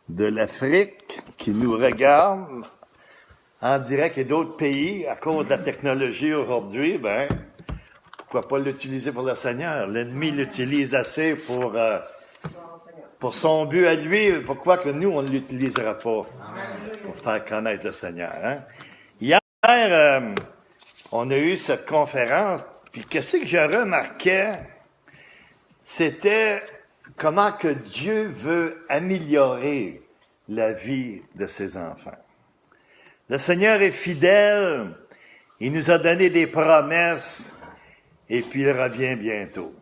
de l'Afrique qui nous regardent en direct et d'autres pays à cause de la technologie aujourd'hui, pourquoi pas l'utiliser pour le Seigneur? L'ennemi l'utilise assez pour son but à lui. Pourquoi que nous, on ne l'utilisera pas pour faire connaître le Seigneur? Hein? Hier, on a eu cette conférence, puis qu'est-ce que je remarquais? C'était comment que Dieu veut améliorer la vie de ses enfants. Le Seigneur est fidèle, il nous a donné des promesses, et puis il revient bientôt.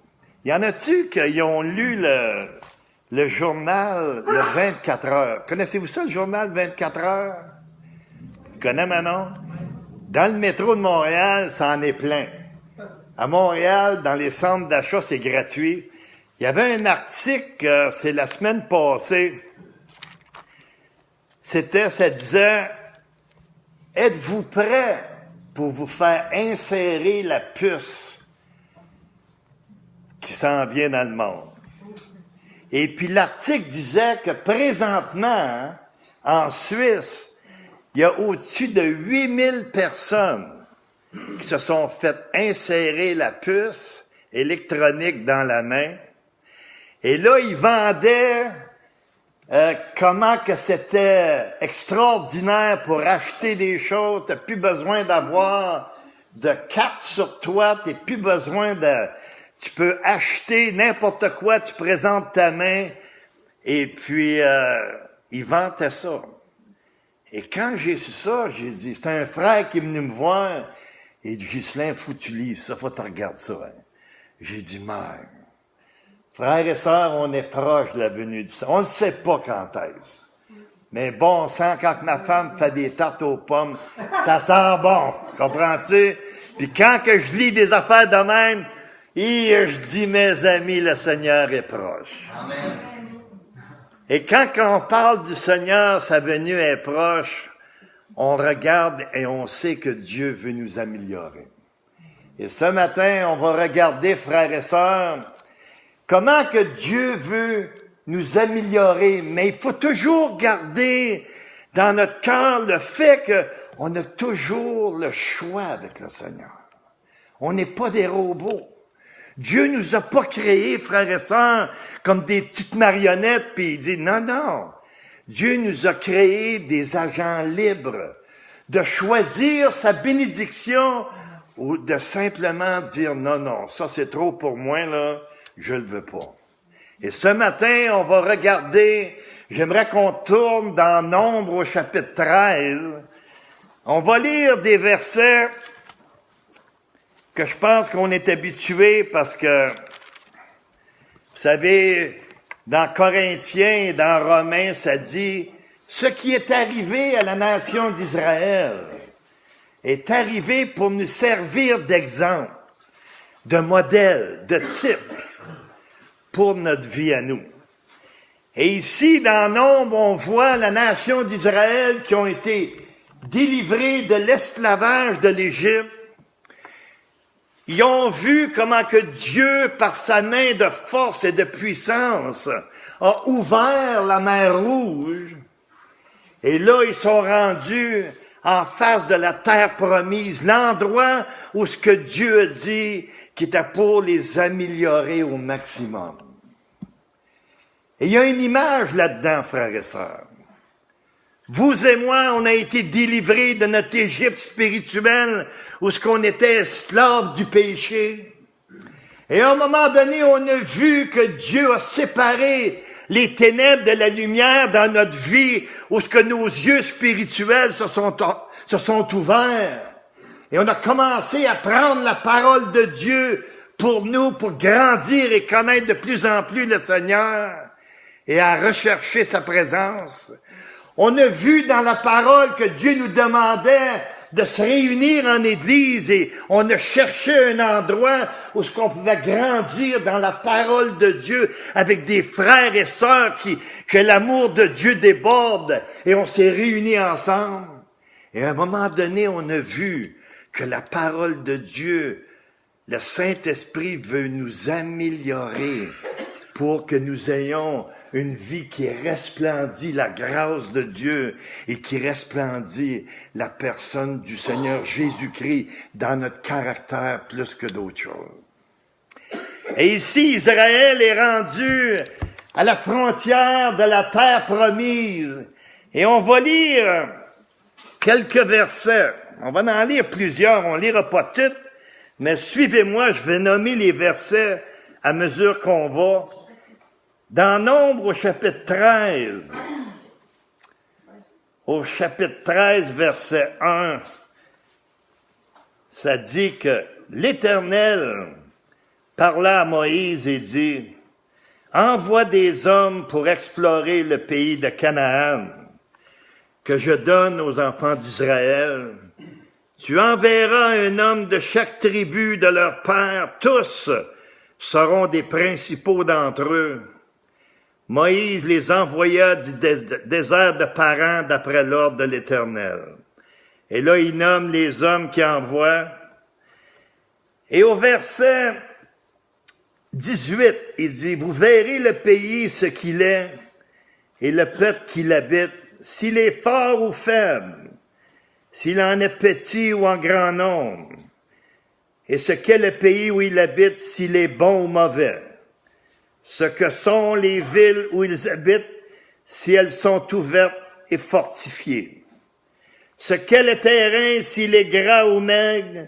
Y en a-tu qui ont lu le journal, le 24 heures? Connaissez-vous ça, le journal 24 heures? Tu connais Manon? Dans le métro de Montréal, ça en est plein. À Montréal, dans les centres d'achat, c'est gratuit. Il y avait un article, c'est la semaine passée, ça disait, êtes-vous prêt pour vous faire insérer la puce qui s'en vient dans le monde? Et puis l'article disait que présentement, en Suisse, il y a au-dessus de 8000 personnes qui se sont fait insérer la puce électronique dans la main. Et là, ils vendaient comment que c'était extraordinaire pour acheter des choses. Tu n'as plus besoin d'avoir de carte sur toi. Tu n'as plus besoin tu peux acheter n'importe quoi, tu présentes ta main. Et puis, ils vantaient ça. Et quand j'ai su ça, j'ai dit, c'est un frère qui est venu me voir. Il dit, Ghislain, faut que tu lises ça, faut que tu regardes ça. Hein. J'ai dit, mère, frères et sœurs, on est proche de la venue du Seigneur. On ne sait pas quand est-ce. Mais bon sang, quand ma femme fait des tartes aux pommes, ça sent bon. Comprends-tu? Puis quand que je lis des affaires de même, je dis, mes amis, le Seigneur est proche. Amen. Et quand on parle du Seigneur, sa venue est proche, on regarde et on sait que Dieu veut nous améliorer. Et ce matin, on va regarder, frères et sœurs, comment que Dieu veut nous améliorer. Mais il faut toujours garder dans notre cœur le fait qu'on a toujours le choix avec le Seigneur. On n'est pas des robots. Dieu nous a pas créés, frères et sœurs, comme des petites marionnettes, puis il dit, non. Dieu nous a créés des agents libres de choisir sa bénédiction ou de simplement dire, non, ça c'est trop pour moi, là, je le veux pas. Et ce matin, on va regarder, j'aimerais qu'on tourne dans Nombre au chapitre 13. On va lire des versets que je pense qu'on est habitué parce que, vous savez, dans Corinthiens et dans Romains, ça dit, ce qui est arrivé à la nation d'Israël est arrivé pour nous servir d'exemple, de modèle, de type pour notre vie à nous. Et ici, dans Nombre, on voit la nation d'Israël qui ont été délivrés de l'esclavage de l'Égypte. Ils ont vu comment que Dieu, par sa main de force et de puissance, a ouvert la mer Rouge. Et là, ils sont rendus en face de la terre promise, l'endroit où ce que Dieu a dit qui était pour les améliorer au maximum. Et il y a une image là-dedans, frères et sœurs. Vous et moi, on a été délivrés de notre Égypte spirituelle où ce qu'on était esclaves du péché. Et à un moment donné, on a vu que Dieu a séparé les ténèbres de la lumière dans notre vie où ce que nos yeux spirituels se sont ouverts. Et on a commencé à prendre la parole de Dieu pour nous, pour grandir et connaître de plus en plus le Seigneur et à rechercher sa présence. On a vu dans la parole que Dieu nous demandait de se réunir en Église et on a cherché un endroit où ce qu'on pouvait grandir dans la parole de Dieu avec des frères et sœurs que l'amour de Dieu déborde et on s'est réunis ensemble. Et à un moment donné, on a vu que la parole de Dieu, le Saint-Esprit veut nous améliorer pour que nous ayons une vie qui resplendit la grâce de Dieu et qui resplendit la personne du Seigneur Jésus-Christ dans notre caractère plus que d'autres choses. Et ici, Israël est rendu à la frontière de la terre promise. Et on va lire quelques versets. On va en lire plusieurs, on ne lira pas toutes, mais suivez-moi, je vais nommer les versets à mesure qu'on va. Dans Nombre au chapitre 13, verset 1, ça dit que l'Éternel parla à Moïse et dit, « Envoie des hommes pour explorer le pays de Canaan, que je donne aux enfants d'Israël. Tu enverras un homme de chaque tribu de leur père, tous seront des principaux d'entre eux. » Moïse les envoya du désert de Paran d'après l'ordre de l'Éternel. Et là, il nomme les hommes qu'il envoie. Et au verset 18, il dit, « Vous verrez le pays, ce qu'il est, et le peuple qui l'habite, s'il est fort ou faible, s'il en est petit ou en grand nombre, et ce qu'est le pays où il habite, s'il est bon ou mauvais. Ce que sont les villes où ils habitent, si elles sont ouvertes et fortifiées. Ce qu'est le terrain, s'il est gras ou maigre,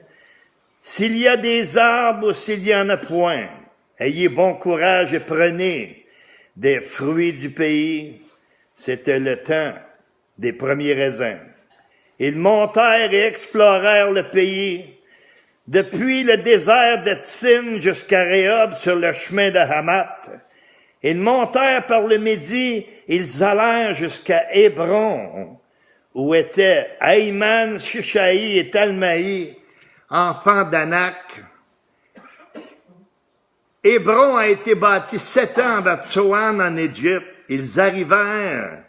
s'il y a des arbres ou s'il y en a point. Ayez bon courage et prenez des fruits du pays. » C'était le temps des premiers raisins. Ils montèrent et explorèrent le pays, depuis le désert de Tsin jusqu'à Rehob sur le chemin de Hamath. Ils montèrent par le Midi, ils allèrent jusqu'à Hébron, où étaient Aïman, Shushaï et Talmaï, enfants d'Anak. Hébron a été bâti 7 ans avant Tsoan en Égypte. Ils arrivèrent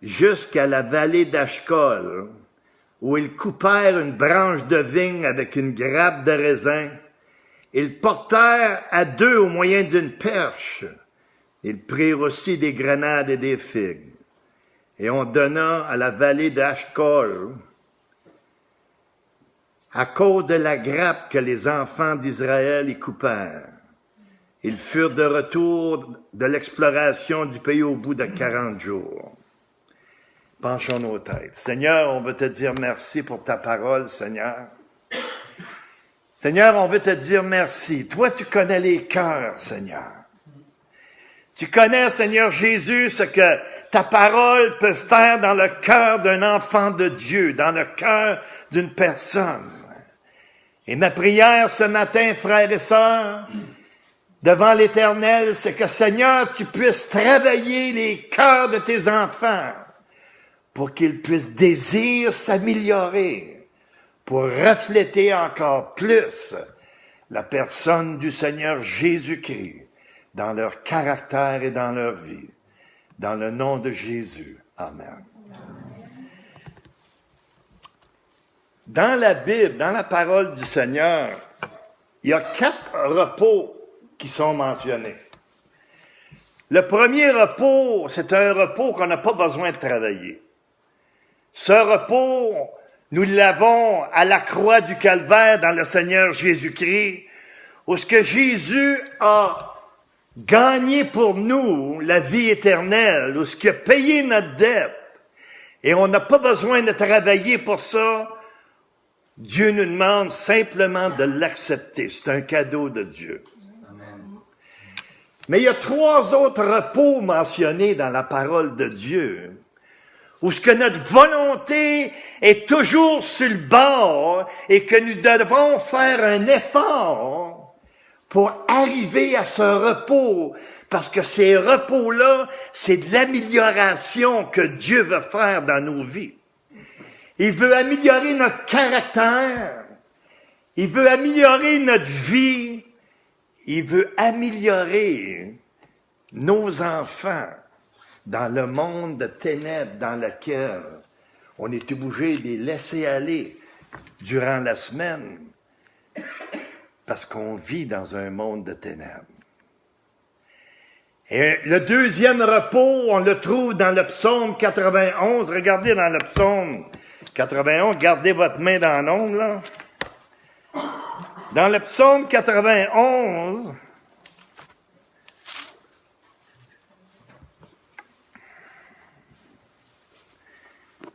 jusqu'à la vallée d'Ashcol, où ils coupèrent une branche de vigne avec une grappe de raisin. Ils portèrent à 2 au moyen d'une perche. Ils prirent aussi des grenades et des figues. Et on donna à la vallée d'Ashcol, à cause de la grappe que les enfants d'Israël y coupèrent. Ils furent de retour de l'exploration du pays au bout de 40 jours. Penchons nos têtes. Seigneur, on veut te dire merci pour ta parole, Seigneur. Seigneur, on veut te dire merci. Toi, tu connais les cœurs, Seigneur. Tu connais, Seigneur Jésus, ce que ta parole peut faire dans le cœur d'un enfant de Dieu, dans le cœur d'une personne. Et ma prière ce matin, frères et sœurs, devant l'Éternel, c'est que, Seigneur, tu puisses travailler les cœurs de tes enfants pour qu'ils puissent désirer s'améliorer, pour refléter encore plus la personne du Seigneur Jésus-Christ dans leur caractère et dans leur vie. Dans le nom de Jésus. Amen. Dans la Bible, dans la parole du Seigneur, il y a 4 repos qui sont mentionnés. Le premier repos, c'est un repos qu'on n'a pas besoin de travailler. Ce repos, nous l'avons à la croix du Calvaire dans le Seigneur Jésus-Christ, où ce que Jésus a gagné pour nous la vie éternelle, où ce qu'il a payé notre dette, et on n'a pas besoin de travailler pour ça. Dieu nous demande simplement de l'accepter. C'est un cadeau de Dieu. Amen. Mais il y a 3 autres repos mentionnés dans la parole de Dieu, où ce que notre volonté est toujours sur le bord et que nous devons faire un effort pour arriver à ce repos, parce que ces repos-là, c'est de l'amélioration que Dieu veut faire dans nos vies. Il veut améliorer notre caractère, il veut améliorer notre vie, il veut améliorer nos enfants dans le monde de ténèbres dans lequel on est obligé de les laisser aller durant la semaine parce qu'on vit dans un monde de ténèbres. Et le deuxième repos, on le trouve dans le psaume 91. Regardez dans le psaume 91, gardez votre main dans l'ombre, là. Dans le psaume 91,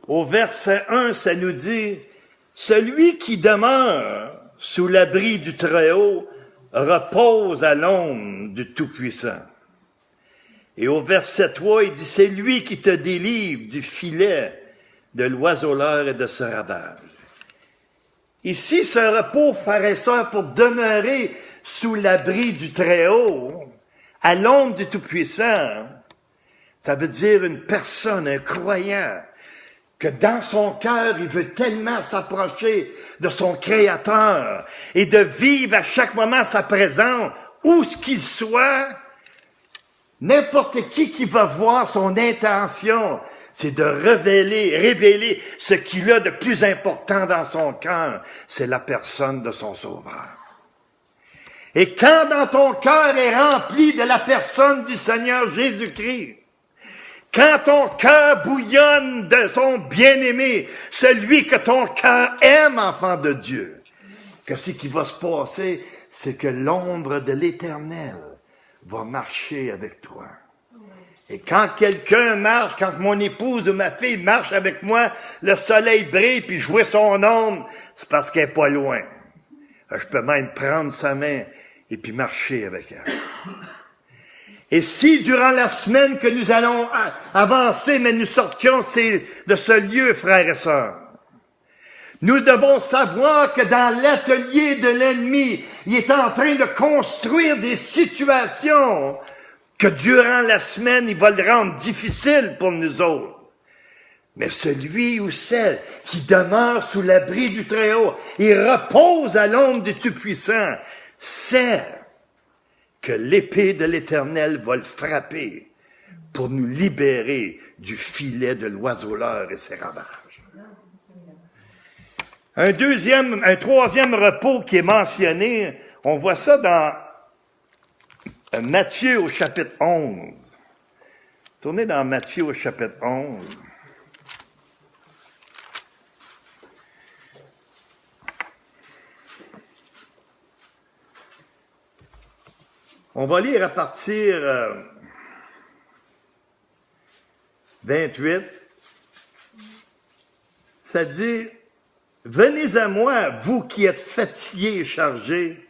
au verset 1, ça nous dit, « Celui qui demeure sous l'abri du Très-Haut repose à l'ombre du Tout-Puissant. » Et au verset 3, il dit, « C'est lui qui te délivre du filet de l'oiseleur et de ce ravage. » Ici, ce repos, frères et sœurs, pour demeurer sous l'abri du Très-Haut, à l'ombre du Tout-Puissant, ça veut dire une personne, un croyant, que dans son cœur, il veut tellement s'approcher de son Créateur et de vivre à chaque moment sa présence, où ce qu'il soit. N'importe qui va voir son intention, c'est de révéler ce qu'il a de plus important dans son cœur, c'est la personne de son Sauveur. Et quand dans ton cœur est rempli de la personne du Seigneur Jésus-Christ, quand ton cœur bouillonne de son bien-aimé, celui que ton cœur aime, enfant de Dieu, qu'est-ce qui va se passer? C'est que l'ombre de l'Éternel va marcher avec toi. Et quand quelqu'un marche, quand mon épouse ou ma fille marche avec moi, le soleil brille puis je vois son ombre, c'est parce qu'elle n'est pas loin. Je peux même prendre sa main et puis marcher avec elle. Et si durant la semaine que nous allons avancer, mais nous sortions de ce lieu, frères et sœurs, nous devons savoir que dans l'atelier de l'ennemi, il est en train de construire des situations que durant la semaine, il va le rendre difficile pour nous autres. Mais celui ou celle qui demeure sous l'abri du Très-Haut et repose à l'ombre du Tout-Puissant, sait que l'épée de l'Éternel va le frapper pour nous libérer du filet de l'oiseleur et ses ravages. Un troisième repos qui est mentionné, on voit ça dans Matthieu au chapitre 11. Tournez dans Matthieu au chapitre 11. On va lire à partir 28. Ça dit, « Venez à moi, vous qui êtes fatigués et chargés,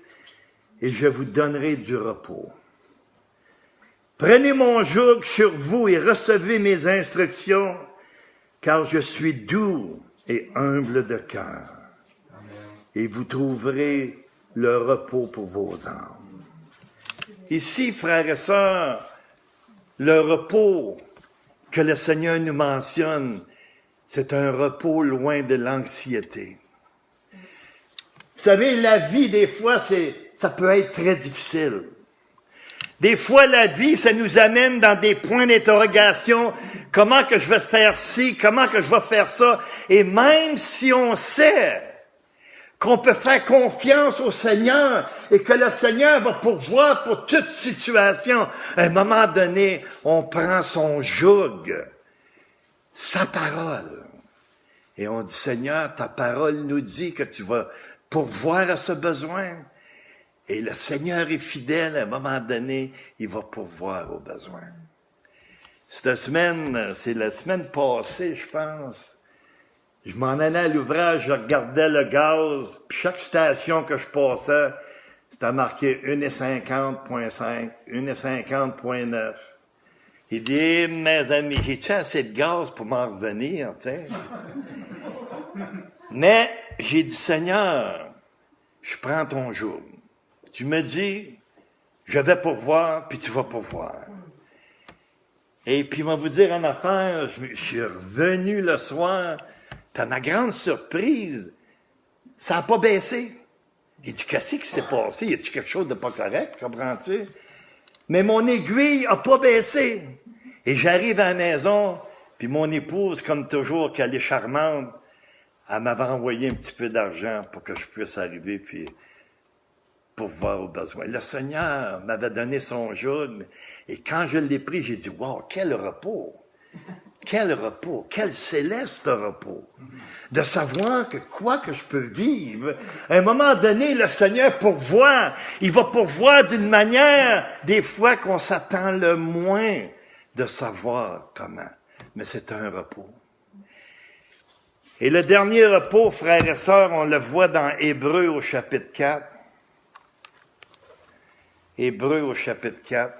et je vous donnerai du repos. Prenez mon joug sur vous et recevez mes instructions, car je suis doux et humble de cœur, et vous trouverez le repos pour vos âmes. » Ici, frères et sœurs, le repos que le Seigneur nous mentionne, c'est un repos loin de l'anxiété. Vous savez, la vie, des fois, ça peut être très difficile. Des fois, la vie, ça nous amène dans des points d'interrogation. Comment que je vais faire ci? Comment que je vais faire ça? Et même si on sait qu'on peut faire confiance au Seigneur et que le Seigneur va pourvoir pour toute situation, à un moment donné, on prend son joug, sa parole, et on dit, Seigneur, ta parole nous dit que tu vas pourvoir à ce besoin. Et le Seigneur est fidèle, à un moment donné, il va pourvoir aux besoins. Cette semaine, c'est la semaine passée, je pense. Je m'en allais à l'ouvrage, je regardais le gaz, puis chaque station que je passais, c'était marqué 1,50.5, 1,50.9. Il dit, mes amis, j'ai-tu assez de gaz pour m'en revenir, tu sais? Mais j'ai dit, Seigneur, je prends ton joug. Tu me dis, je vais pourvoir, puis tu vas pourvoir. Et puis, il va vous dire une affaire, je suis revenu le soir, puis à ma grande surprise, ça n'a pas baissé. Il dit, qu'est-ce qui s'est passé? Y a-t-il quelque chose de pas correct, comprends-tu? Mais mon aiguille n'a pas baissé. Et j'arrive à la maison, puis mon épouse, comme toujours, qu'elle est charmante, elle m'avait envoyé un petit peu d'argent pour que je puisse arriver, puis pourvoir aux besoins. Le Seigneur m'avait donné son jaune, et quand je l'ai pris, j'ai dit, wow, quel repos! Quel repos! Quel céleste repos! De savoir que quoi que je peux vivre, à un moment donné, le Seigneur pourvoit. Il va pourvoir d'une manière, des fois, qu'on s'attend le moins de savoir comment. Mais c'est un repos. Et le dernier repos, frères et sœurs, on le voit dans Hébreux au chapitre 4. Hébreux au chapitre 4.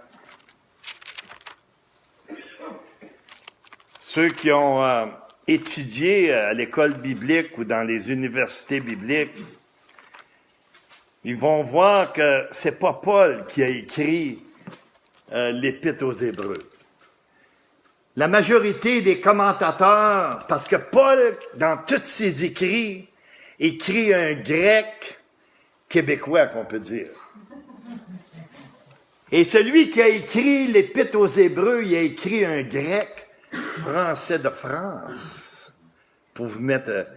Ceux qui ont étudié à l'école biblique ou dans les universités bibliques, ils vont voir que c'est pas Paul qui a écrit l'Épître aux Hébreux. La majorité des commentateurs, parce que Paul, dans tous ses écrits, écrit un grec québécois, qu'on peut dire. Et celui qui a écrit l'Épître aux Hébreux, il a écrit un grec français de France, pour vous mettre...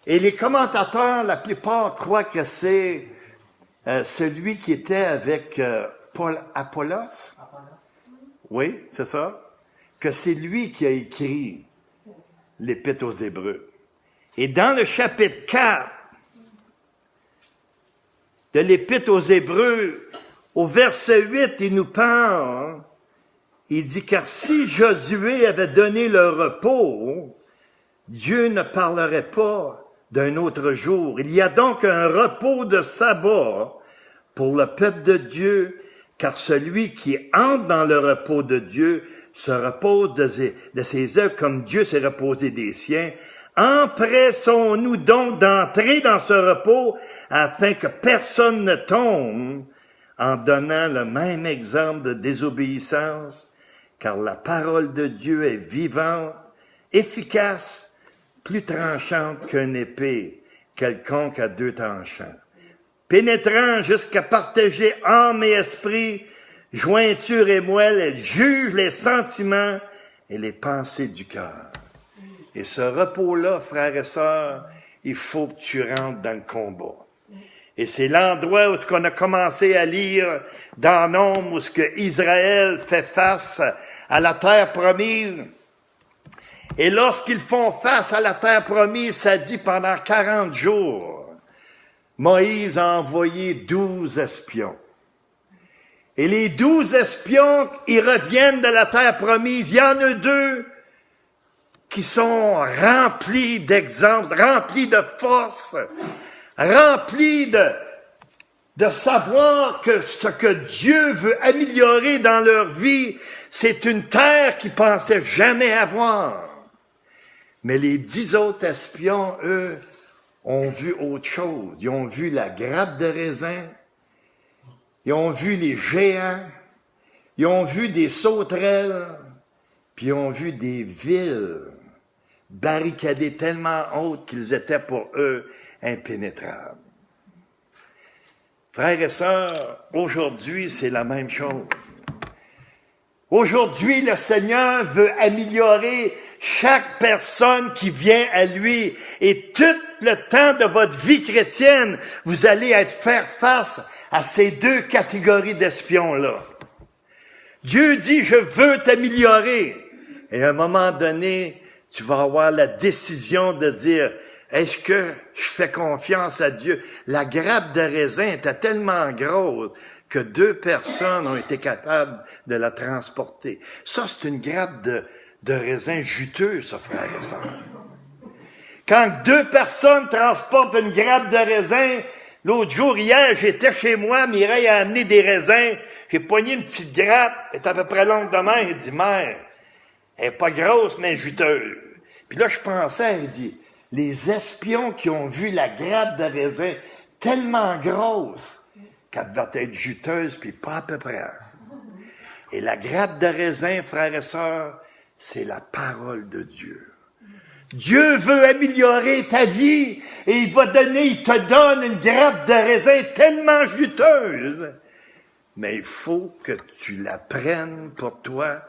Et les commentateurs, la plupart, croient que c'est celui qui était avec Paul Apollos. Oui, c'est ça. Que c'est lui qui a écrit l'Épître aux Hébreux. Et dans le chapitre 4 de l'Épître aux Hébreux, au verset 8, il nous parle, il dit, car si Josué avait donné le repos, Dieu ne parlerait pas d'un autre jour. Il y a donc un repos de sabbat pour le peuple de Dieu, car celui qui entre dans le repos de Dieu se repose de ses œuvres comme Dieu s'est reposé des siens. Empressons-nous donc d'entrer dans ce repos afin que personne ne tombe en donnant le même exemple de désobéissance, car la parole de Dieu est vivante, efficace, plus tranchante qu'une épée, quelconque à deux tranchants, pénétrant jusqu'à partager âme et esprit, jointure et moelle, elle juge les sentiments et les pensées du cœur. Et ce repos-là, frères et sœurs, il faut que tu rentres dans le combat. Et c'est l'endroit où ce qu'on a commencé à lire dans Nombre, où ce que Israël fait face à la terre promise. Et lorsqu'ils font face à la terre promise, ça dit pendant 40 jours, Moïse a envoyé 12 espions. Et les 12 espions, ils reviennent de la terre promise. Il y en a 2 qui sont remplis d'exemples, remplis de force, remplis de savoir que ce que Dieu veut améliorer dans leur vie, c'est une terre qu'ils pensaient jamais avoir. Mais les 10 autres espions, eux, ont vu autre chose. Ils ont vu la grappe de raisin, ils ont vu les géants, ils ont vu des sauterelles, puis ils ont vu des villes barricadées tellement hautes qu'ils étaient pour eux impénétrables. Frères et sœurs, aujourd'hui, c'est la même chose. Aujourd'hui, le Seigneur veut améliorer chaque personne qui vient à lui. Et tout le temps de votre vie chrétienne, vous allez faire face à ces 2 catégories d'espions-là. Dieu dit, je veux t'améliorer. Et à un moment donné, tu vas avoir la décision de dire, est-ce que je fais confiance à Dieu? La grappe de raisin était tellement grosse que 2 personnes ont été capables de la transporter. Ça, c'est une grappe de raisin juteux, ça, frère et sœur. Quand 2 personnes transportent une grappe de raisin, l'autre jour, hier, j'étais chez moi, Mireille a amené des raisins, j'ai poigné une petite grappe, elle est à peu près longue de main, elle dit, mère, elle est pas grosse, mais juteuse. Puis là, je pensais, elle dit, les espions qui ont vu la grappe de raisin tellement grosse qu'elle doit être juteuse, puis pas à peu près. Et la grappe de raisin, frères et sœurs, c'est la parole de Dieu. Dieu veut améliorer ta vie et il te donne une grappe de raisin tellement juteuse. Mais il faut que tu la prennes pour toi.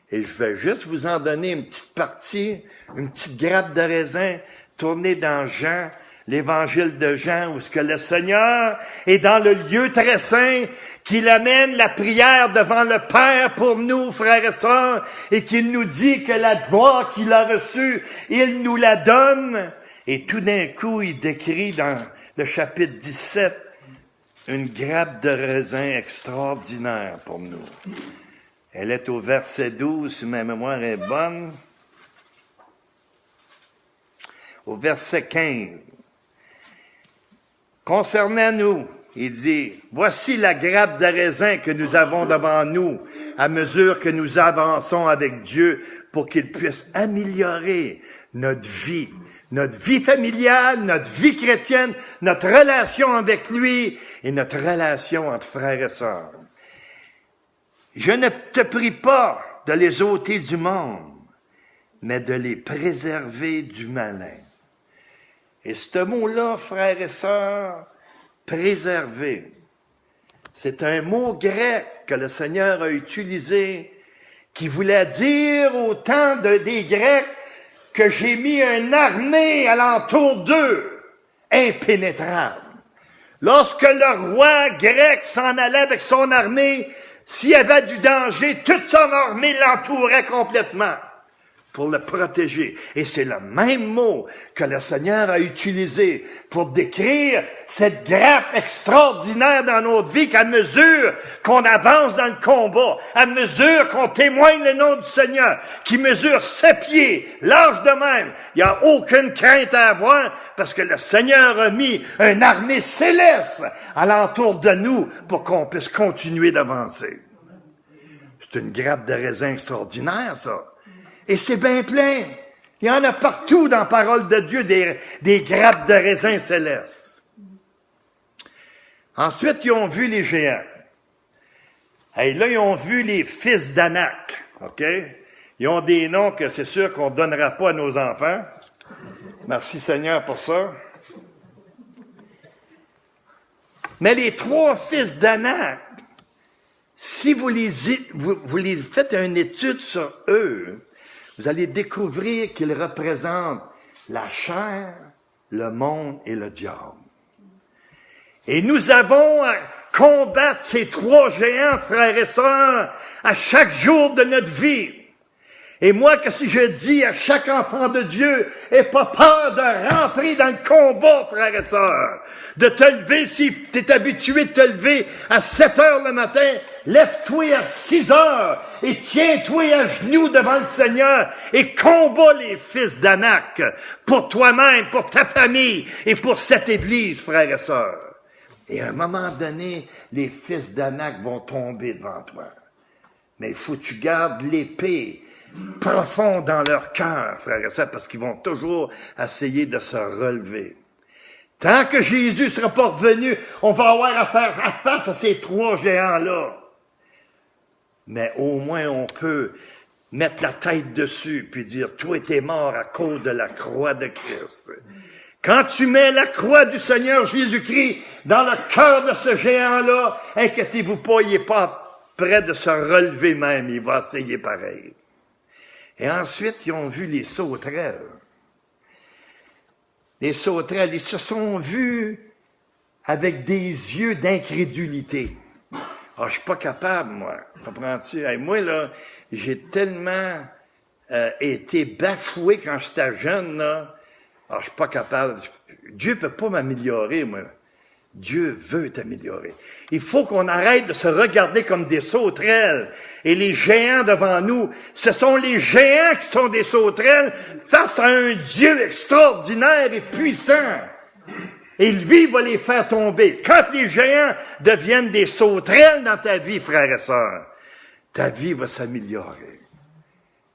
Et je vais juste vous en donner une petite partie, une petite grappe de raisin. Tournez dans Jean, l'évangile de Jean, où ce que le Seigneur est dans le lieu très saint, qu'il amène la prière devant le Père pour nous, frères et sœurs, et qu'il nous dit que la gloire qu'il a reçue, il nous la donne. Et tout d'un coup, il décrit dans le chapitre 17 une grappe de raisin extraordinaire pour nous. Elle est au verset 12, si ma mémoire est bonne. Au verset 15. Concernant nous, il dit, « Voici la grappe de raisin que nous avons devant nous à mesure que nous avançons avec Dieu pour qu'il puisse améliorer notre vie familiale, notre vie chrétienne, notre relation avec lui et notre relation entre frères et sœurs. Je ne te prie pas de les ôter du monde, mais de les préserver du malin. » Et ce mot-là, frères et sœurs, préserver, c'est un mot grec que le Seigneur a utilisé qui voulait dire au temps des Grecs que j'ai mis une armée alentour d'eux, impénétrable. Lorsque le roi grec s'en allait avec son armée, s'il y avait du danger, toute son armée l'entourait complètement pour le protéger. Et c'est le même mot que le Seigneur a utilisé pour décrire cette grappe extraordinaire dans notre vie qu'à mesure qu'on avance dans le combat, à mesure qu'on témoigne le nom du Seigneur, qui mesure 7 pieds, large de même, il n'y a aucune crainte à avoir parce que le Seigneur a mis une armée céleste alentour de nous pour qu'on puisse continuer d'avancer. C'est une grappe de raisin extraordinaire, ça. Et c'est bien plein. Il y en a partout dans la parole de Dieu, des grappes de raisins célestes. Ensuite, ils ont vu les géants. Et là, ils ont vu les fils d'Anak. OK? Ils ont des noms que c'est sûr qu'on ne donnera pas à nos enfants. Merci Seigneur pour ça. Mais les 3 fils d'Anak, si vous les faites une étude sur eux, vous allez découvrir qu'ils représentent la chair, le monde et le diable. Et nous avons à combattre ces 3 géants, frères et sœurs, à chaque jour de notre vie. Et moi, que si je dis à chaque enfant de Dieu, aie pas peur de rentrer dans le combat, frères et sœurs, de te lever, si tu es habitué de te lever à 7 heures le matin, lève-toi à 6 heures et tiens-toi à genoux devant le Seigneur et combat les fils d'Anak pour toi-même, pour ta famille et pour cette Église, frères et sœurs. Et à un moment donné, les fils d'Anak vont tomber devant toi. Mais il faut que tu gardes l'épée profond dans leur cœur, frères et sœurs, parce qu'ils vont toujours essayer de se relever. Tant que Jésus ne sera pas revenu, on va avoir à faire face à ces 3 géants-là. Mais au moins, on peut mettre la tête dessus puis dire, toi, t'es mort à cause de la croix de Christ. Quand tu mets la croix du Seigneur Jésus-Christ dans le cœur de ce géant-là, inquiétez-vous pas, il n'est pas prêt de se relever même, il va essayer pareil. Et ensuite, ils ont vu les sauterelles. Les sauterelles, ils se sont vus avec des yeux d'incrédulité. Ah, je suis pas capable, moi. Comprends-tu? Hey, moi, là, j'ai tellement été bafoué quand j'étais jeune, là. Ah, je suis pas capable. Dieu peut pas m'améliorer, moi. Dieu veut t'améliorer. Il faut qu'on arrête de se regarder comme des sauterelles. Et les géants devant nous, ce sont les géants qui sont des sauterelles face à un Dieu extraordinaire et puissant. Et lui va les faire tomber. Quand les géants deviennent des sauterelles dans ta vie, frères et sœurs, ta vie va s'améliorer.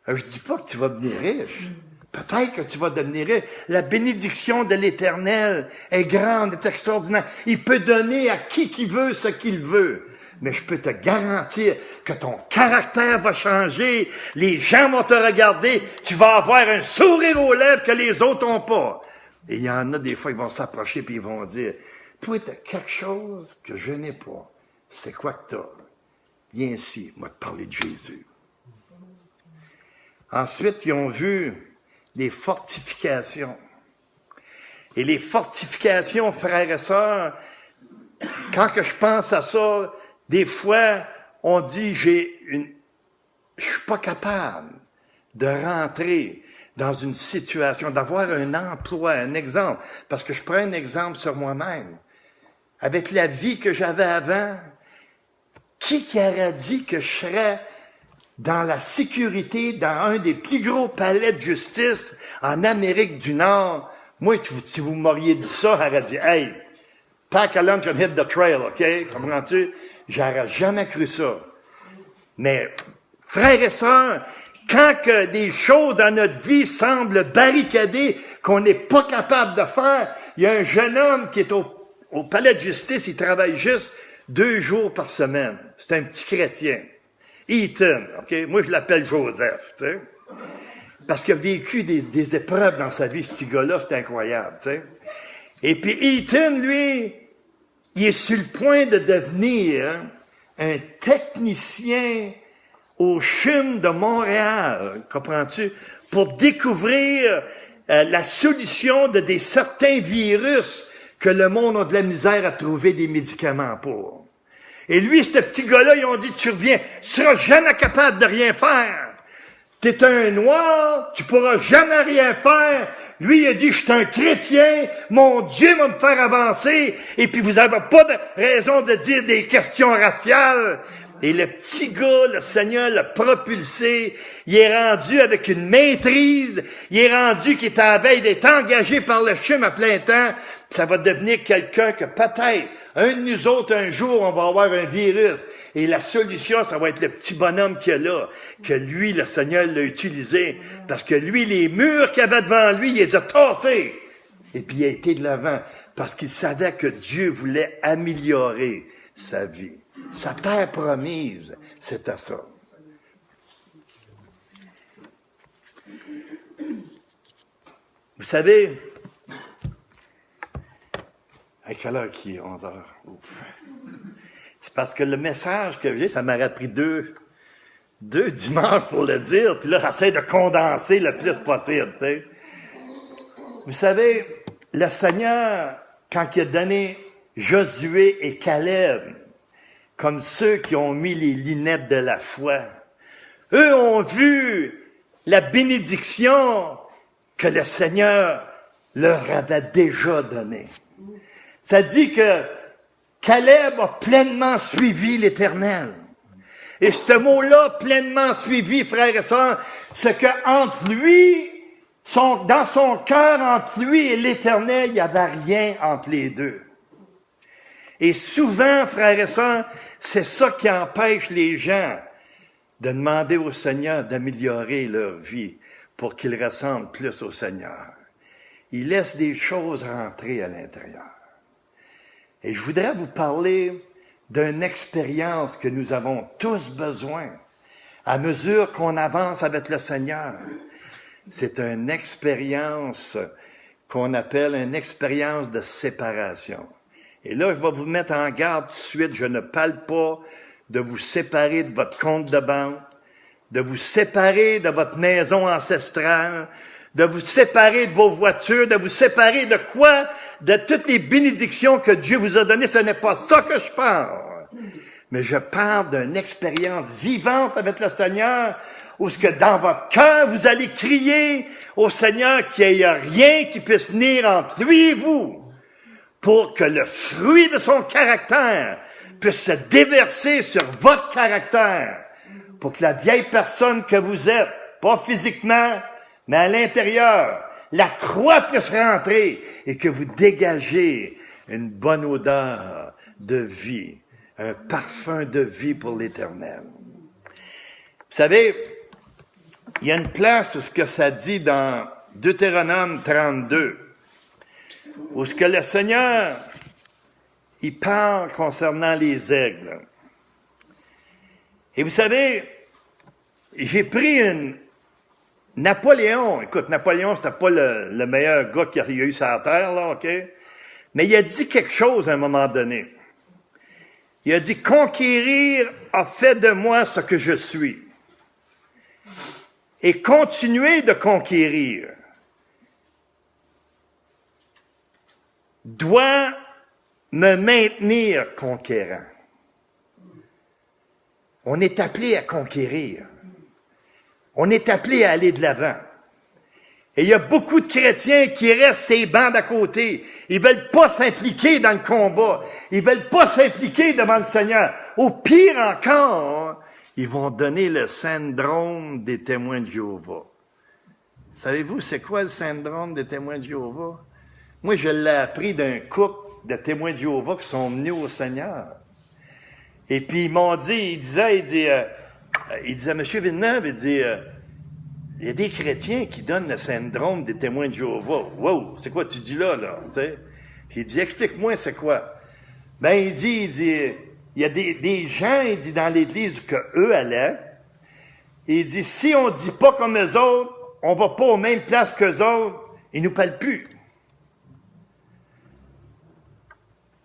Je dis pas que tu vas devenir riche. Peut-être que tu vas devenir riche. La bénédiction de l'Éternel est grande, est extraordinaire. Il peut donner à qui veut ce qu'il veut. Mais je peux te garantir que ton caractère va changer. Les gens vont te regarder. Tu vas avoir un sourire aux lèvres que les autres n'ont pas. Et il y en a des fois, ils vont s'approcher puis ils vont dire, toi, tu as quelque chose que je n'ai pas. C'est quoi que tu as? Viens ici, moi te parler de Jésus. Ensuite, ils ont vu les fortifications. Et les fortifications, frères et sœurs, quand que je pense à ça, des fois, on dit, je suis pas capable de rentrer dans une situation, d'avoir un emploi, un exemple. Parce que je prends un exemple sur moi-même. Avec la vie que j'avais avant, qui aurait dit que je serais dans la sécurité, dans un des plus gros palais de justice en Amérique du Nord? Moi, si vous m'auriez dit ça, j'aurais dit, hey, pack a lunch and hit the trail, OK? Comprends-tu? J'aurais jamais cru ça. Mais, frères et sœurs, quand que des choses dans notre vie semblent barricadées, qu'on n'est pas capable de faire, il y a un jeune homme qui est au palais de justice, il travaille juste 2 jours par semaine. C'est un petit chrétien. Eaton, OK? Moi, je l'appelle Joseph, tu sais. Parce qu'il a vécu des épreuves dans sa vie, ce gars-là, c'est incroyable, tu sais. Et puis Eaton, lui, il est sur le point de devenir un technicien au CHUM de Montréal, comprends-tu? Pour découvrir la solution de certains virus que le monde a de la misère à trouver des médicaments pour. Et lui, ce petit gars-là, ils ont dit, tu reviens, tu seras jamais capable de rien faire. T'es un noir, tu pourras jamais rien faire. Lui, il a dit, je suis un chrétien, mon Dieu va me faire avancer, et puis vous n'avez pas de raison de dire des questions raciales. Et le petit gars, le Seigneur l'a propulsé, il est rendu avec une maîtrise, il est rendu qu'il est à la veille d'être engagé par le CHUM à plein temps, ça va devenir quelqu'un que peut-être, un de nous autres, un jour, on va avoir un virus. Et la solution, ça va être le petit bonhomme qu'il y a là, que lui, le Seigneur l'a utilisé, parce que lui, les murs qu'il avait devant lui, il les a tassés. Et puis il a été de l'avant, parce qu'il savait que Dieu voulait améliorer sa vie. Sa terre promise, c'était ça. Vous savez, à quelle heure qui est? 11 heures. Ouf. C'est parce que le message que j'ai, ça m'aurait pris deux dimanches pour le dire, puis là, j'essaie de condenser le plus possible. T'sais. Vous savez, le Seigneur, quand il a donné Josué et Caleb, comme ceux qui ont mis les lunettes de la foi, eux ont vu la bénédiction que le Seigneur leur avait déjà donnée. Ça dit que Caleb a pleinement suivi l'Éternel. Et ce mot-là, pleinement suivi, frères et sœurs, c'est que entre lui, dans son cœur, entre lui et l'Éternel, il n'y avait rien entre les deux. Et souvent, frères et sœurs, c'est ça qui empêche les gens de demander au Seigneur d'améliorer leur vie pour qu'ils ressemblent plus au Seigneur. Ils laissent des choses rentrer à l'intérieur. Et je voudrais vous parler d'une expérience que nous avons tous besoin à mesure qu'on avance avec le Seigneur. C'est une expérience qu'on appelle une expérience de séparation. Et là, je vais vous mettre en garde tout de suite. Je ne parle pas de vous séparer de votre compte de banque, de vous séparer de votre maison ancestrale, de vous séparer de vos voitures, de vous séparer de quoi? De toutes les bénédictions que Dieu vous a données. Ce n'est pas ça que je parle. Mais je parle d'une expérience vivante avec le Seigneur, où ce que dans votre cœur, vous allez crier au Seigneur qu'il n'y ait rien qui puisse venir entre lui et vous, pour que le fruit de son caractère puisse se déverser sur votre caractère, pour que la vieille personne que vous êtes, pas physiquement, mais à l'intérieur, la croix puisse rentrer et que vous dégagez une bonne odeur de vie, un parfum de vie pour l'Éternel. Vous savez, il y a une place où ce que ça dit dans Deutéronome 32, où ce que le Seigneur, il parle concernant les aigles. Et vous savez, j'ai pris Napoléon, écoute, Napoléon, c'était pas le meilleur gars qu'il y a eu sur la terre, là, OK? Mais il a dit quelque chose à un moment donné. Il a dit, conquérir a fait de moi ce que je suis. Et continuer de conquérir doit me maintenir conquérant. On est appelé à conquérir. On est appelé à aller de l'avant. Et il y a beaucoup de chrétiens qui restent ces bancs d'à côté. Ils veulent pas s'impliquer dans le combat. Ils veulent pas s'impliquer devant le Seigneur. Au pire encore, ils vont donner le syndrome des témoins de Jéhovah. Savez-vous, c'est quoi le syndrome des témoins de Jéhovah? Moi, je l'ai appris d'un couple de témoins de Jéhovah qui sont venus au Seigneur. Et puis, ils m'ont dit, il disait, M. Villeneuve, il y a des chrétiens qui donnent le syndrome des témoins de Jéhovah. Wow, c'est quoi tu dis là? T'sais? Il dit, explique-moi c'est quoi. Ben, il dit, il y a des gens, il dit, dans l'église que eux allaient. Il dit, si on dit pas comme eux autres, on va pas aux mêmes places qu'eux autres, ils nous parlent plus.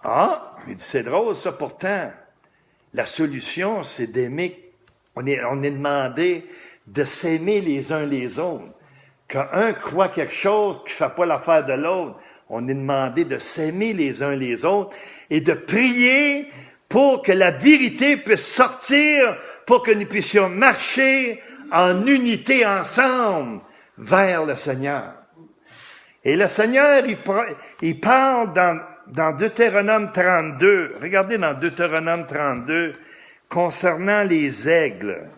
Ah, il dit, c'est drôle ça, pourtant. La solution, c'est d'aimer. On est demandé de s'aimer les uns les autres. Quand un croit quelque chose qui ne fait pas l'affaire de l'autre, on est demandé de s'aimer les uns les autres et de prier pour que la vérité puisse sortir, pour que nous puissions marcher en unité ensemble vers le Seigneur. Et le Seigneur, il parle dans Deutéronome 32, regardez dans Deutéronome 32, concernant les aigles.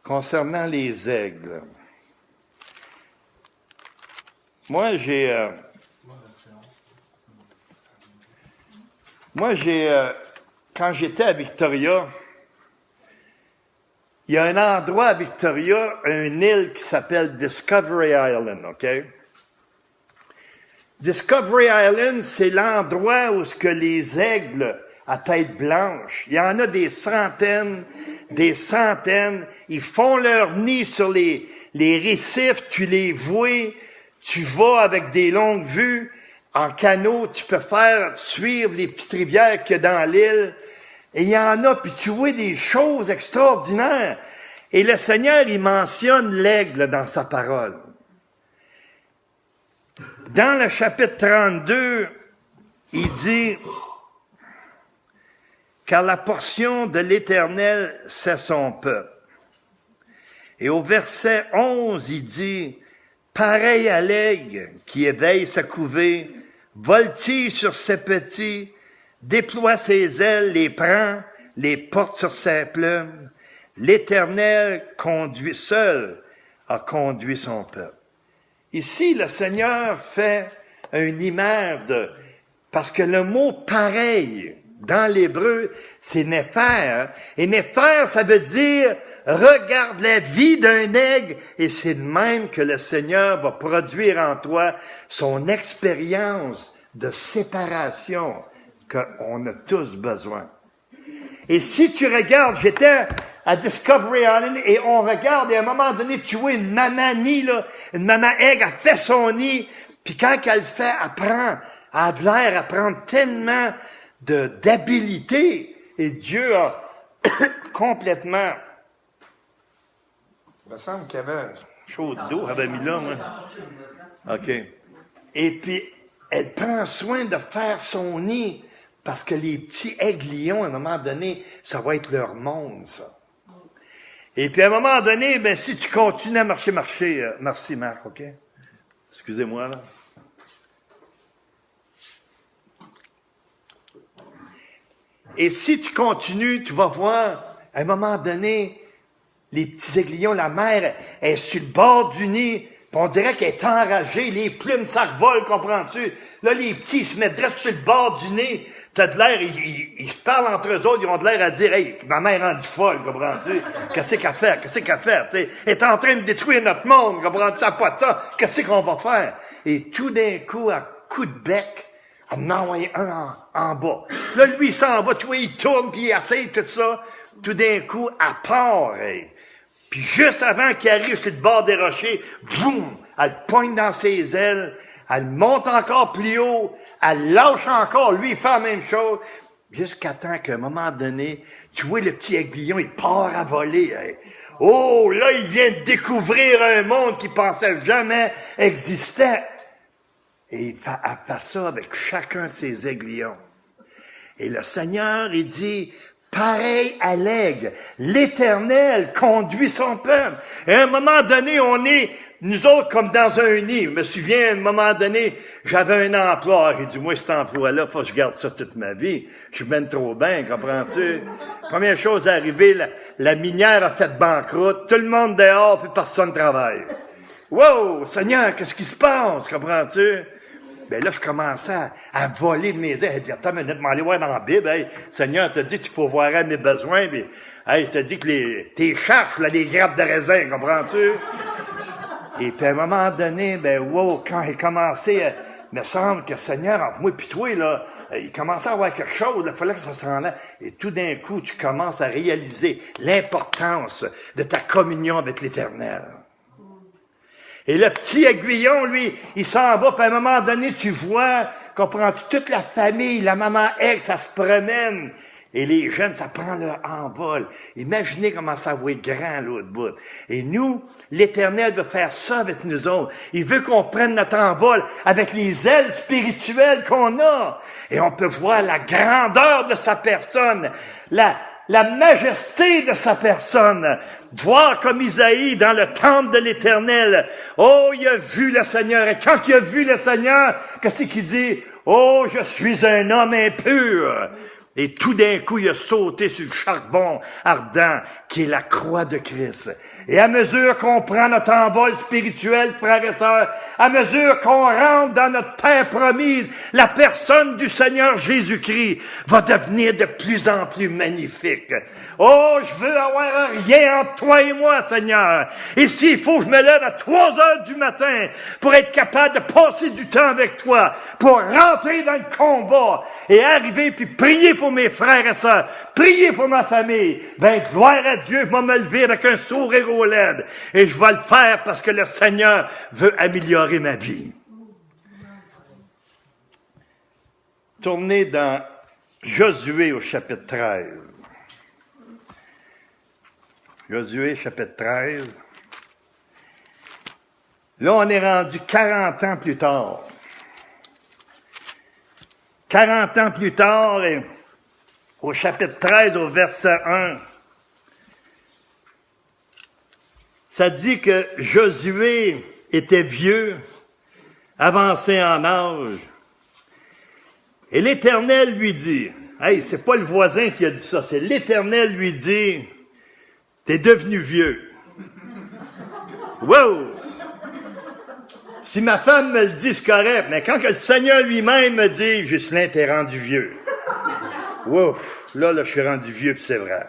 Concernant les aigles. Moi, quand j'étais à Victoria, il y a un endroit à Victoria, une île qui s'appelle Discovery Island, OK? Discovery Island, c'est l'endroit où ce que les aigles à tête blanche, il y en a des centaines, ils font leur nid sur les récifs, tu les vois, tu vas avec des longues vues, en canot, tu peux faire suivre les petites rivières qu'il y a dans l'île, et il y en a, puis tu vois des choses extraordinaires. Et le Seigneur, il mentionne l'aigle dans sa parole. Dans le chapitre 32, il dit, « Car la portion de l'Éternel, c'est son peuple. » Et au verset 11, il dit, « Pareil à l'aigle qui éveille sa couvée, voltille sur ses petits, déploie ses ailes, les prend, les porte sur ses plumes. L'Éternel conduit seul, a conduit son peuple. » Ici, le Seigneur fait une image parce que le mot « pareil » dans l'hébreu, c'est « népher ». Et « népher », ça veut dire « regarde la vie d'un aigle » et c'est de même que le Seigneur va produire en toi son expérience de séparation qu'on a tous besoin. Et si tu regardes, j'étais à Discovery Island et on regarde et à un moment donné, tu vois une maman nid, là, une maman aigle, elle fait son nid, puis quand elle le fait, elle a de l'air à prendre tellement d'habilité et Dieu a complètement... Il me semble qu'il y avait chaud d'eau, avait mis là, moi. OK. Et puis, elle prend soin de faire son nid parce que les petits aiglons, à un moment donné, ça va être leur monde, ça. Et puis, à un moment donné, ben, si tu continues à marcher, merci Marc, OK? Excusez-moi, là. Et si tu continues, tu vas voir, à un moment donné, les petits aiglons, la mère est sur le bord du nid, puis on dirait qu'elle est enragée, les plumes, ça vole, comprends-tu? Là, les petits, ils se mettent direct sur le bord du nez, t'as de l'air, ils se parlent entre eux autres, ils ont de l'air à dire, « Hey, ma mère est rendue folle, comprends-tu? Qu'est-ce qu'elle fait? Qu'est-ce qu'elle fait? » Elle est en train de détruire notre monde, comprends-tu? Ça n'a pas de temps. Qu'est-ce qu'on va faire? Et tout d'un coup, à coup de bec, elle en envoie un en bas. Là, lui, il s'en va, tu vois, il tourne, puis il essaye tout ça. Tout d'un coup, elle part, hey. Puis juste avant qu'il arrive sur le bord des rochers, boum, elle pointe dans ses ailes, elle monte encore plus haut, elle lâche encore, lui, il fait la même chose, jusqu'à temps qu'à un moment donné, tu vois le petit aiguillon, il part à voler. Hey. Oh, là, il vient de découvrir un monde qu'il pensait jamais existait. Et il fait ça avec chacun de ses aiguillons. Et le Seigneur, il dit, pareil à l'aigle, l'Éternel conduit son peuple. Et à un moment donné, on est, nous autres, comme dans un nid. Je me souviens, à un moment donné, j'avais un emploi. J'ai dit, moi, cet emploi-là, faut que je garde ça toute ma vie. Je suis ben trop bien, comprends-tu? Première chose arrivée, la minière a fait banqueroute. Tout le monde dehors, puis personne ne travaille. Wow! Seigneur, qu'est-ce qui se passe, comprends-tu? Ben là, je commençais à voler de mes ailes. Elle dit, attends une minute, m'aller voir dans la Bible. Hey, Seigneur, t'as dit que tu pourvoirais mes besoins. Puis, hey, je te dis que tes charges, là, les grappes de raisin, comprends-tu? Et puis, à un moment donné, ben, wow, quand il commençait, il me semble que Seigneur, entre moi et toi, là, il commençait à avoir quelque chose, il fallait que ça s'en aille. Et tout d'un coup, tu commences à réaliser l'importance de ta communion avec l'Éternel. Et le petit aiguillon, lui, il s'en va, puis à un moment donné, tu vois, comprends-tu, toute la famille, la maman ex, ça se promène. Et les jeunes, ça prend leur envol. Imaginez comment ça va être grand, l'autre bout. Et nous, l'Éternel veut faire ça avec nous autres. Il veut qu'on prenne notre envol avec les ailes spirituelles qu'on a. Et on peut voir la grandeur de sa personne, la majesté de sa personne. Voir comme Isaïe dans le temple de l'Éternel. Oh, il a vu le Seigneur. Et quand il a vu le Seigneur, qu'est-ce qu'il dit? Oh, je suis un homme impur. Et tout d'un coup, il a sauté sur le charbon ardent qui est la croix de Christ. Et à mesure qu'on prend notre envol spirituel, frères et sœurs, à mesure qu'on rentre dans notre terre promise, la personne du Seigneur Jésus-Christ va devenir de plus en plus magnifique. Oh, je veux avoir rien entre toi et moi, Seigneur. Et s'il faut que je me lève à 3 heures du matin pour être capable de passer du temps avec toi, pour rentrer dans le combat et arriver puis prier pour mes frères et sœurs, prier pour ma famille, ben gloire à Dieu, je vais me lever avec un sourire aux lèvres et je vais le faire parce que le Seigneur veut améliorer ma vie. Tournez dans Josué au chapitre 13. Josué, chapitre 13. Là, on est rendu 40 ans plus tard. 40 ans plus tard, et au chapitre 13, au verset 1, ça dit que Josué était vieux, avancé en âge. Et l'Éternel lui dit, hey, c'est pas le voisin qui a dit ça, c'est l'Éternel lui dit, t'es devenu vieux. Wow! Si ma femme me le dit, c'est correct, mais quand que le Seigneur lui-même me dit, Ghislain, t'es rendu vieux. Wow! Là, je suis rendu vieux, puis c'est vrai.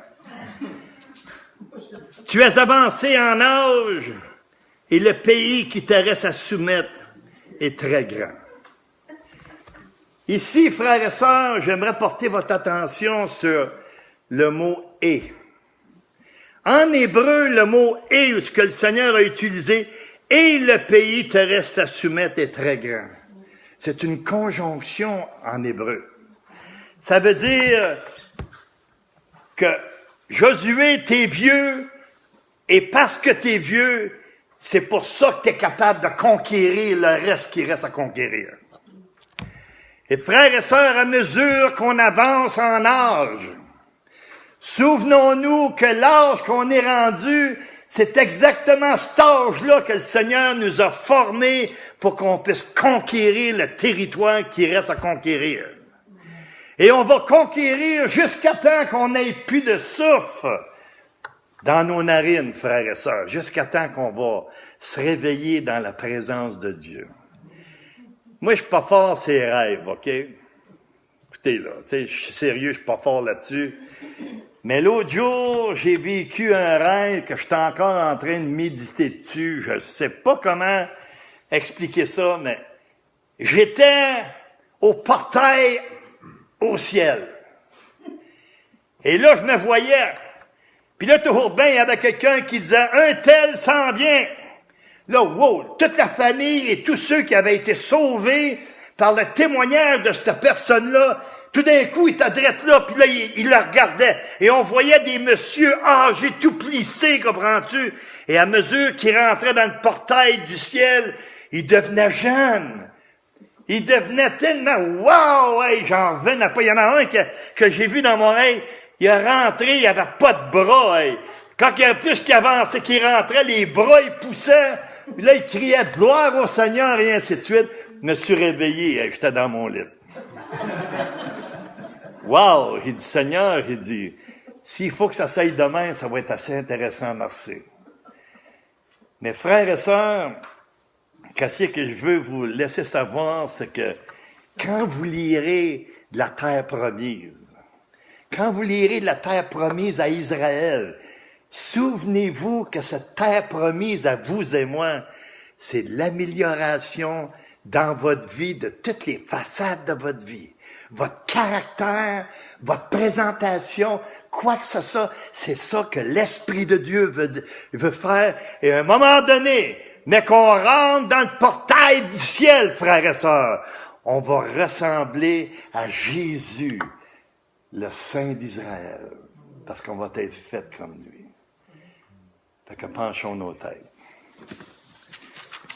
Tu es avancé en âge, et le pays qui te reste à soumettre est très grand. Ici, frères et sœurs, j'aimerais porter votre attention sur le mot « et ». En hébreu, le mot « et », ce que le Seigneur a utilisé, « et le pays te reste à soumettre est très grand ». C'est une conjonction en hébreu. Ça veut dire que Josué, t'es vieux, et parce que t'es vieux, c'est pour ça que t'es capable de conquérir le reste qui reste à conquérir. Et frères et sœurs, à mesure qu'on avance en âge, souvenons-nous que l'âge qu'on est rendu, c'est exactement cet âge-là que le Seigneur nous a formés pour qu'on puisse conquérir le territoire qui reste à conquérir. Et on va conquérir jusqu'à temps qu'on n'ait plus de souffle dans nos narines, frères et sœurs, jusqu'à temps qu'on va se réveiller dans la présence de Dieu. Moi, je suis pas fort ces rêves, OK? Écoutez, là, tu sais, je suis sérieux, je suis pas fort là-dessus. Mais l'autre jour, j'ai vécu un rêve que je suis encore en train de méditer dessus. Je sais pas comment expliquer ça, mais j'étais au portail au ciel. Et là, je me voyais. Puis là, toujours bien, il y avait quelqu'un qui disait, un tel s'en vient. Là, wow, toute la famille et tous ceux qui avaient été sauvés par le témoignage de cette personne-là, tout d'un coup, il était drette là, puis là, il la regardait. Et on voyait des messieurs âgés, tout plissés, comprends-tu? Et à mesure qu'ils rentraient dans le portail du ciel, ils devenaient jeunes. Il devenait tellement, wow, hey, j'en revenais pas. Il y en a un que j'ai vu dans mon rêve, il est rentré, il avait pas de bras, hey. Quand il y a plus qu'il avançait, qu'il rentrait, les bras, ils poussaient. Puis là, il criait gloire au Seigneur et ainsi de suite. Je me suis réveillé, hey, j'étais dans mon lit. Wow! Il dit, Seigneur, il dit, s'il faut que ça s'aille demain, ça va être assez intéressant, merci. Mais frères et sœurs, qu'est-ce que je veux vous laisser savoir, c'est que quand vous lirez de la terre promise, quand vous lirez de la terre promise à Israël, souvenez-vous que cette terre promise à vous et moi, c'est l'amélioration dans votre vie, de toutes les façades de votre vie. Votre caractère, votre présentation, quoi que ce soit, c'est ça que l'Esprit de Dieu veut faire. Et à un moment donné, mais qu'on rentre dans le portail du ciel, frères et sœurs, on va ressembler à Jésus, le Saint d'Israël, parce qu'on va être fait comme lui. Fait que penchons nos têtes.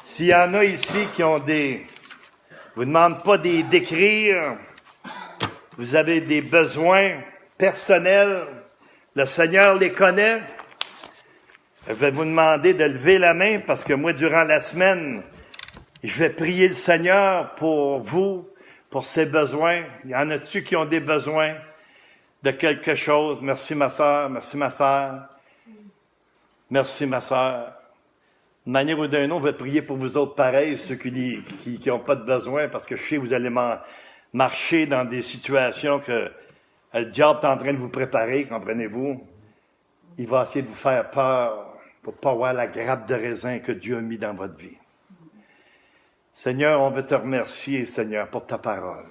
S'il y en a ici qui ont vous ne demande pas d'écrire, vous avez des besoins personnels, le Seigneur les connaît. Je vais vous demander de lever la main parce que moi, durant la semaine, je vais prier le Seigneur pour vous, pour ses besoins. Il y en a-tu qui ont des besoins de quelque chose? Merci ma sœur, merci ma sœur. Merci ma sœur. D'une manière ou d'une autre, je vais prier pour vous autres pareils, ceux qui n'ont pas de besoin, parce que je sais que vous allez marcher dans des situations que le diable est en train de vous préparer, comprenez-vous? Il va essayer de vous faire peur pour ne pas voir la grappe de raisin que Dieu a mis dans votre vie. Seigneur, on veut te remercier, Seigneur, pour ta parole.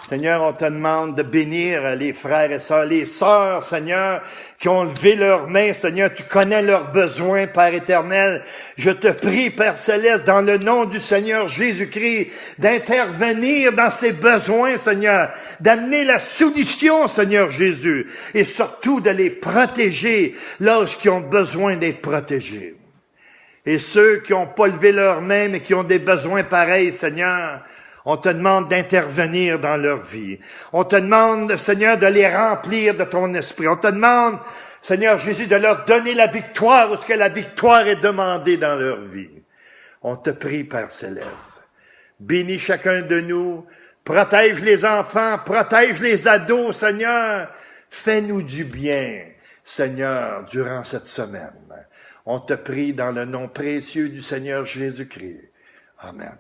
Seigneur, on te demande de bénir les frères et sœurs, les sœurs, Seigneur, qui ont levé leurs mains, Seigneur. Tu connais leurs besoins, Père éternel. Je te prie, Père céleste, dans le nom du Seigneur Jésus-Christ, d'intervenir dans ces besoins, Seigneur, d'amener la solution, Seigneur Jésus, et surtout de les protéger lorsqu'ils ont besoin d'être protégés. Et ceux qui n'ont pas levé leurs mains, mais qui ont des besoins pareils, Seigneur, on te demande d'intervenir dans leur vie. On te demande, Seigneur, de les remplir de ton esprit. On te demande, Seigneur Jésus, de leur donner la victoire où ce que la victoire est demandée dans leur vie. On te prie, Père Céleste. Bénis chacun de nous. Protège les enfants, protège les ados, Seigneur. Fais-nous du bien, Seigneur, durant cette semaine. On te prie dans le nom précieux du Seigneur Jésus-Christ. Amen.